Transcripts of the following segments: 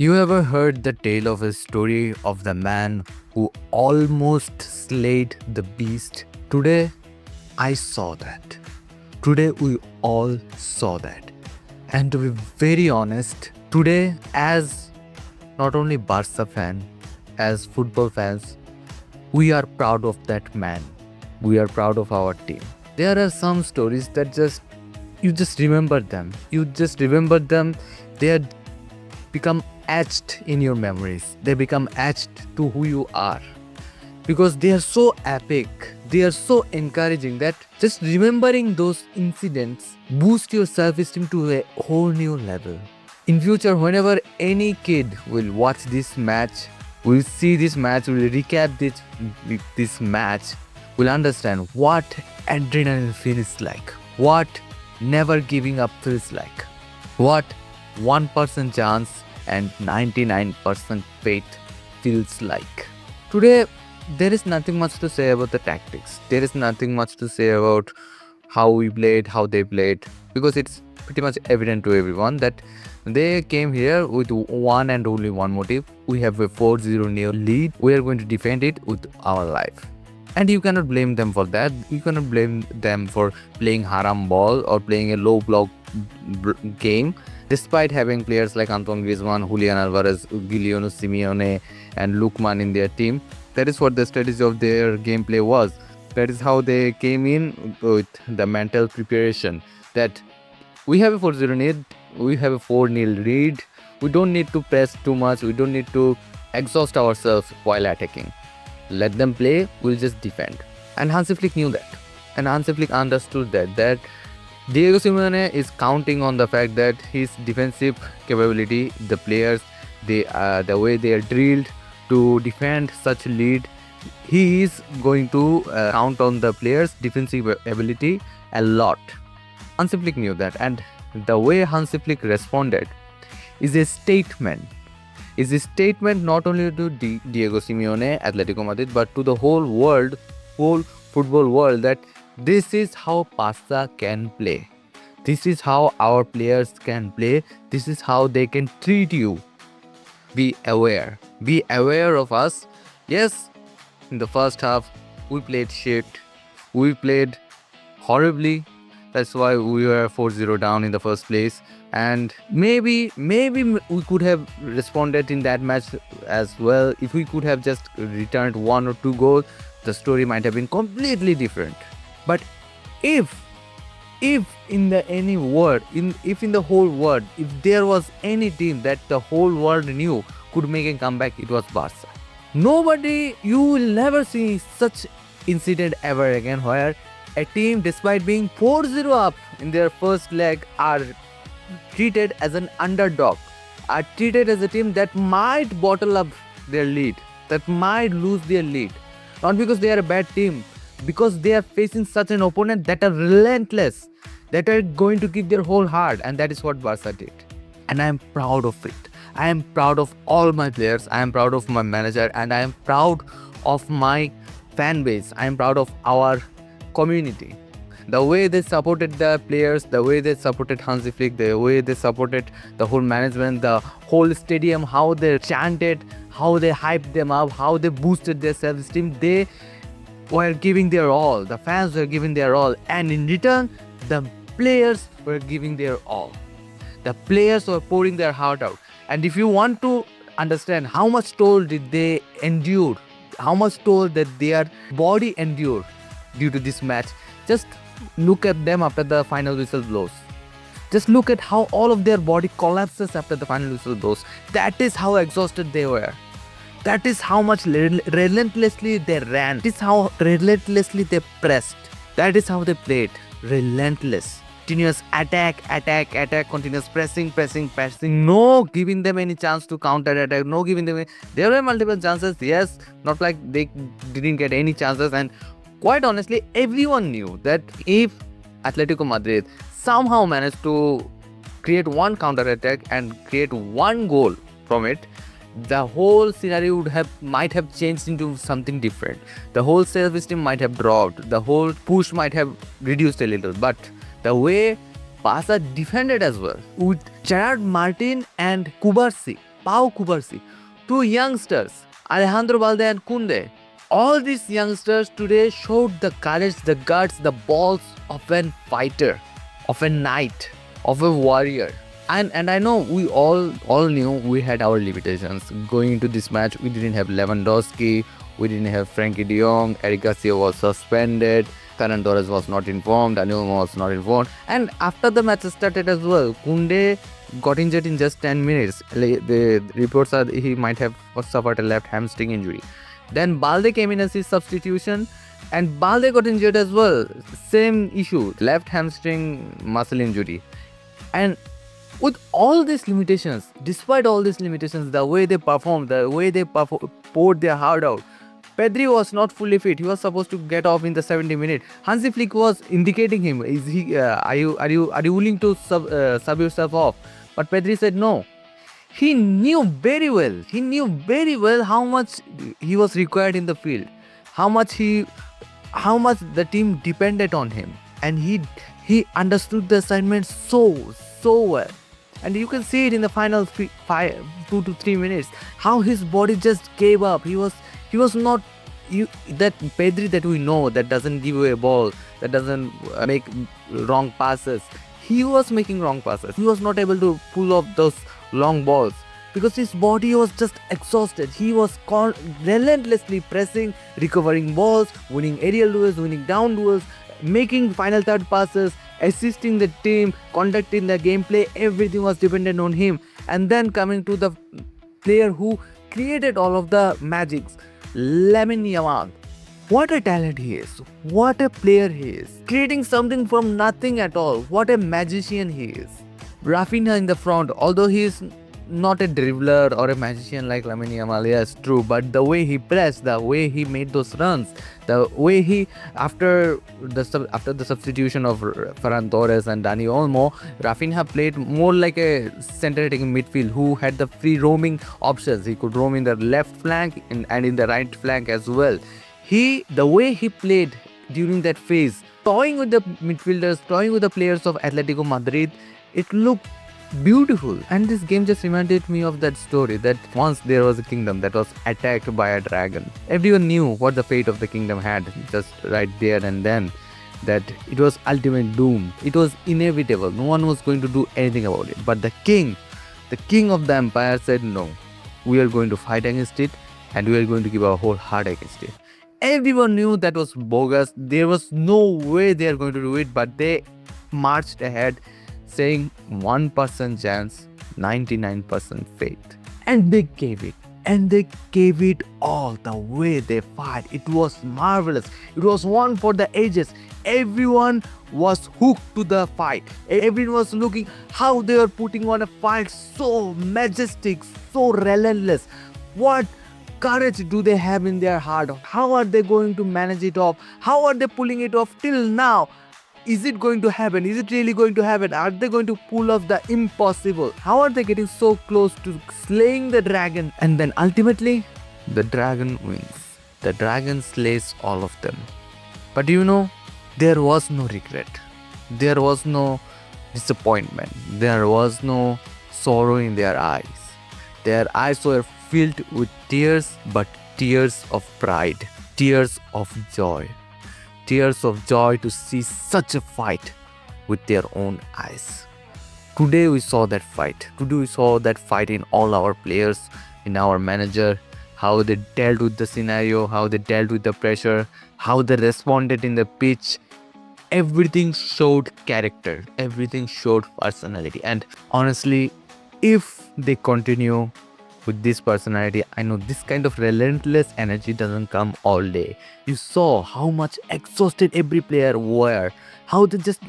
You ever heard the tale of a story of the man who almost slayed the beast? Today, I saw that. Today, we all saw that. And to be very honest, today, as not only Barca fan, as football fans, we are proud of that man. We are proud of our team. There are some stories that you just remember them. You just remember them. They become etched in your memories. They become etched to who you are. Because they are so epic. They are so encouraging that just remembering those incidents boost your self-esteem to a whole new level. In future, whenever any kid will watch this match, will see this match, will recap this match, will understand what adrenaline feels like, what never giving up feels like, what 1% chance and 99% faith feels like. Today, there is nothing much to say about the tactics. There is nothing much to say about how we played, how they played, because it's pretty much evident to everyone that they came here with one and only one motive. We have a 4-0 lead. We are going to defend it with our life. And you cannot blame them for that. You cannot blame them for playing haram ball or playing a low block game, despite having players like Antoine Griezmann, Julian Alvarez, Guillermo Simeone and Lukman in their team. That is what the strategy of their gameplay was. That is how they came in with the mental preparation that we have a 4-0 lead, we have a 4-0 lead. We don't need to press too much. We don't need to exhaust ourselves while attacking. Let them play, we'll just defend. And Hansi Flick knew that. And Hansi Flick understood that Diego Simeone is counting on the fact that his defensive capability, the players, the way they are drilled to defend such lead, he is going to count on the players' defensive ability a lot. Hansi Flick knew that, and the way Hansi Flick responded is a statement. Is a statement not only to Diego Simeone, Atletico Madrid, but to the whole world, whole football world, that this is how Barca can play. This is how our players can play. This is how they can treat you. Be aware. Be aware of us. Yes, in the first half, we played shit. We played horribly. That's why we were 4-0 down in the first place. And maybe we could have responded in that match as well. If we could have just returned 1 or 2 goals, the story might have been completely different. But if in the whole world, if there was any team that the whole world knew could make a comeback, it was Barca. You will never see such incident ever again where a team, despite being 4-0 up in their first leg, are treated as an underdog, are treated as a team that might bottle up their lead, that might lose their lead. Not because they are a bad team, because they are facing such an opponent that are relentless, that are going to give their whole heart, and that is what Barca did. And I am proud of it. I am proud of all my players, I am proud of my manager, and I am proud of my fan base. I am proud of our community. The way they supported the players, the way they supported Hansi Flick, the way they supported the whole management, the whole stadium, how they chanted, how they hyped them up, how they boosted their self-esteem. They were giving their all. The fans were giving their all. And in return, the players were giving their all. The players were pouring their heart out. And if you want to understand how much toll did they endure, how much toll that their body endured due to this match, just look at them after the final whistle blows. Just look at how all of their body collapses after the final whistle blows. That is how exhausted they were. That is how much relentlessly they ran. That is how relentlessly they pressed. That is how they played. Relentless. Continuous attack, continuous pressing. No giving them any chance to counter attack. No giving them There were multiple chances, yes. Not like they didn't get any chances. And quite honestly, everyone knew that if Atletico Madrid somehow managed to create one counter attack and create one goal from it, the whole scenario might have changed into something different. The whole self-esteem might have dropped. The whole push might have reduced a little. But the way Barca defended as well, with Gerard Martin and Kubarsi, Pau Cubarsí, two youngsters, Alejandro Balde and Koundé. All these youngsters today showed the courage, the guts, the balls of a fighter, of a knight, of a warrior. And I know we all knew we had our limitations. Going into this match, we didn't have Lewandowski, we didn't have Frankie de Jong, Eric Garcia was suspended, Ferran Torres was not informed, Daniel was not informed. And after the match started as well, Koundé got injured in just 10 minutes. The reports are he might have suffered a left hamstring injury. Then Balde came in as his substitution, and Balde got injured as well. Same issue, left hamstring muscle injury. And with all these limitations, despite all these limitations, the way they performed, the way they poured their heart out, Pedri was not fully fit. He was supposed to get off in the 70 minutes. Hansi Flick was indicating him, "Is he? Are you willing to sub yourself off?" But Pedri said no. He knew very well. He knew very well how much he was required in the field, how much the team depended on him, and he understood the assignment so well. And you can see it in the final 2 to 3 minutes how his body just gave up. He was not that Pedri that we know, that doesn't give away a ball, that doesn't make wrong passes. He was making wrong passes. He was not able to pull off those long balls because his body was just exhausted. He was relentlessly pressing, recovering balls, winning aerial duels, winning down duels, making final third passes, assisting the team, conducting the gameplay. Everything was dependent on him. And then coming to the player who created all of the magics, Lamine Yamal. What a talent he is. What a player he is. Creating something from nothing at all. What a magician he is. Rafinha in the front, although he is not a dribbler or a magician like Lamine Yamal, yes, true, but the way he pressed, the way he made those runs, the way he, after the substitution of Ferran Torres and Dani Olmo, Rafinha played more like a center-attacking midfield who had the free roaming options. He could roam in the left flank and in the right flank as well. The way he played during that phase, toying with the midfielders, toying with the players of Atletico Madrid, it looked beautiful. And this game just reminded me of that story that once there was a kingdom that was attacked by a dragon. Everyone knew what the fate of the kingdom had just right there and then, that it was ultimate doom. It was inevitable. No one was going to do anything about it. But the king of the empire said no. We are going to fight against it and we are going to give our whole heart against it. Everyone knew that was bogus. There was no way they are going to do it, but they marched ahead saying 1% chance, 99% faith. And they gave it. And they gave it all. The way they fight, it was marvelous. It was one for the ages. Everyone was hooked to the fight. Everyone was looking how they were putting on a fight so majestic, so relentless. What courage do they have in their heart? How are they going to manage it off? How are they pulling it off till now? Is it going to happen? Is it really going to happen? Are they going to pull off the impossible? How are they getting so close to slaying the dragon? And then ultimately, the dragon wins. The dragon slays all of them. But there was no regret. There was no disappointment. There was no sorrow in their eyes. Their eyes were filled with tears, but tears of pride, tears of joy. Tears of joy to see such a fight with their own eyes. Today we saw that fight. Today we saw that fight in all our players, in our manager, how they dealt with the scenario, how they dealt with the pressure, how they responded in the pitch. Everything showed character. Everything showed personality. And honestly, if they continue with this personality, I know this kind of relentless energy doesn't come all day. You saw how much exhausted every player were, how they just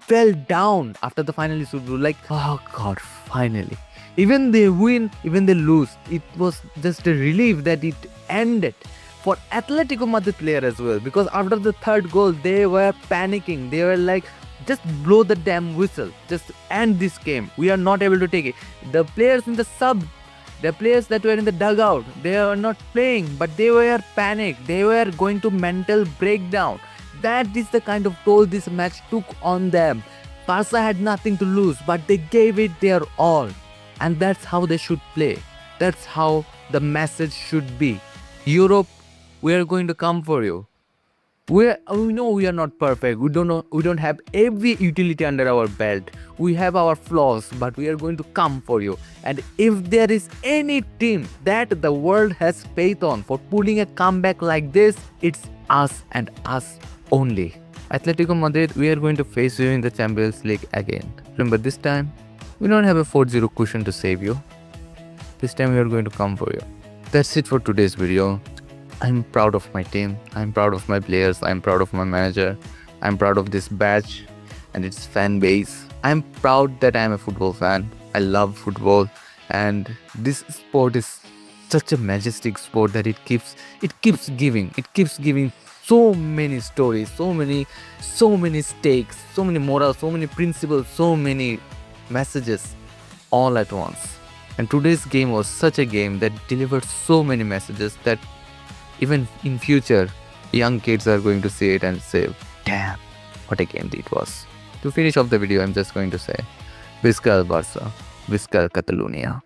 fell down after the final issue. Like, oh God, finally. Even they win, even they lose, it was just a relief that it ended. For Atletico Madrid player as well, because after the third goal, they were panicking. They were like, just blow the damn whistle, just end this game. We are not able to take it. The players in the the players that were in the dugout, they were not playing, but they were panicked. They were going to mental breakdown. That is the kind of toll this match took on them. Barca had nothing to lose, but they gave it their all. And that's how they should play. That's how the message should be. Europe, we are going to come for you. We know we are not perfect. We don't have every utility under our belt. We have our flaws, but we are going to come for you. And if there is any team that the world has faith on for pulling a comeback like this, it's us and us only. Atletico Madrid, we are going to face you in the Champions League again. Remember, this time we don't have a 4-0 cushion to save you. This time we are going to come for you. That's it for today's video. I'm proud of my team, I'm proud of my players, I'm proud of my manager, I'm proud of this badge and its fan base. I'm proud that I'm a football fan. I love football, and this sport is such a majestic sport that it keeps giving so many stories, so many stakes, so many morals, so many principles, so many messages all at once. And today's game was such a game that delivered so many messages that even in future, young kids are going to see it and say, damn, what a game it was. To finish off the video, I'm just going to say, Visca el Barça, Visca el Catalunya.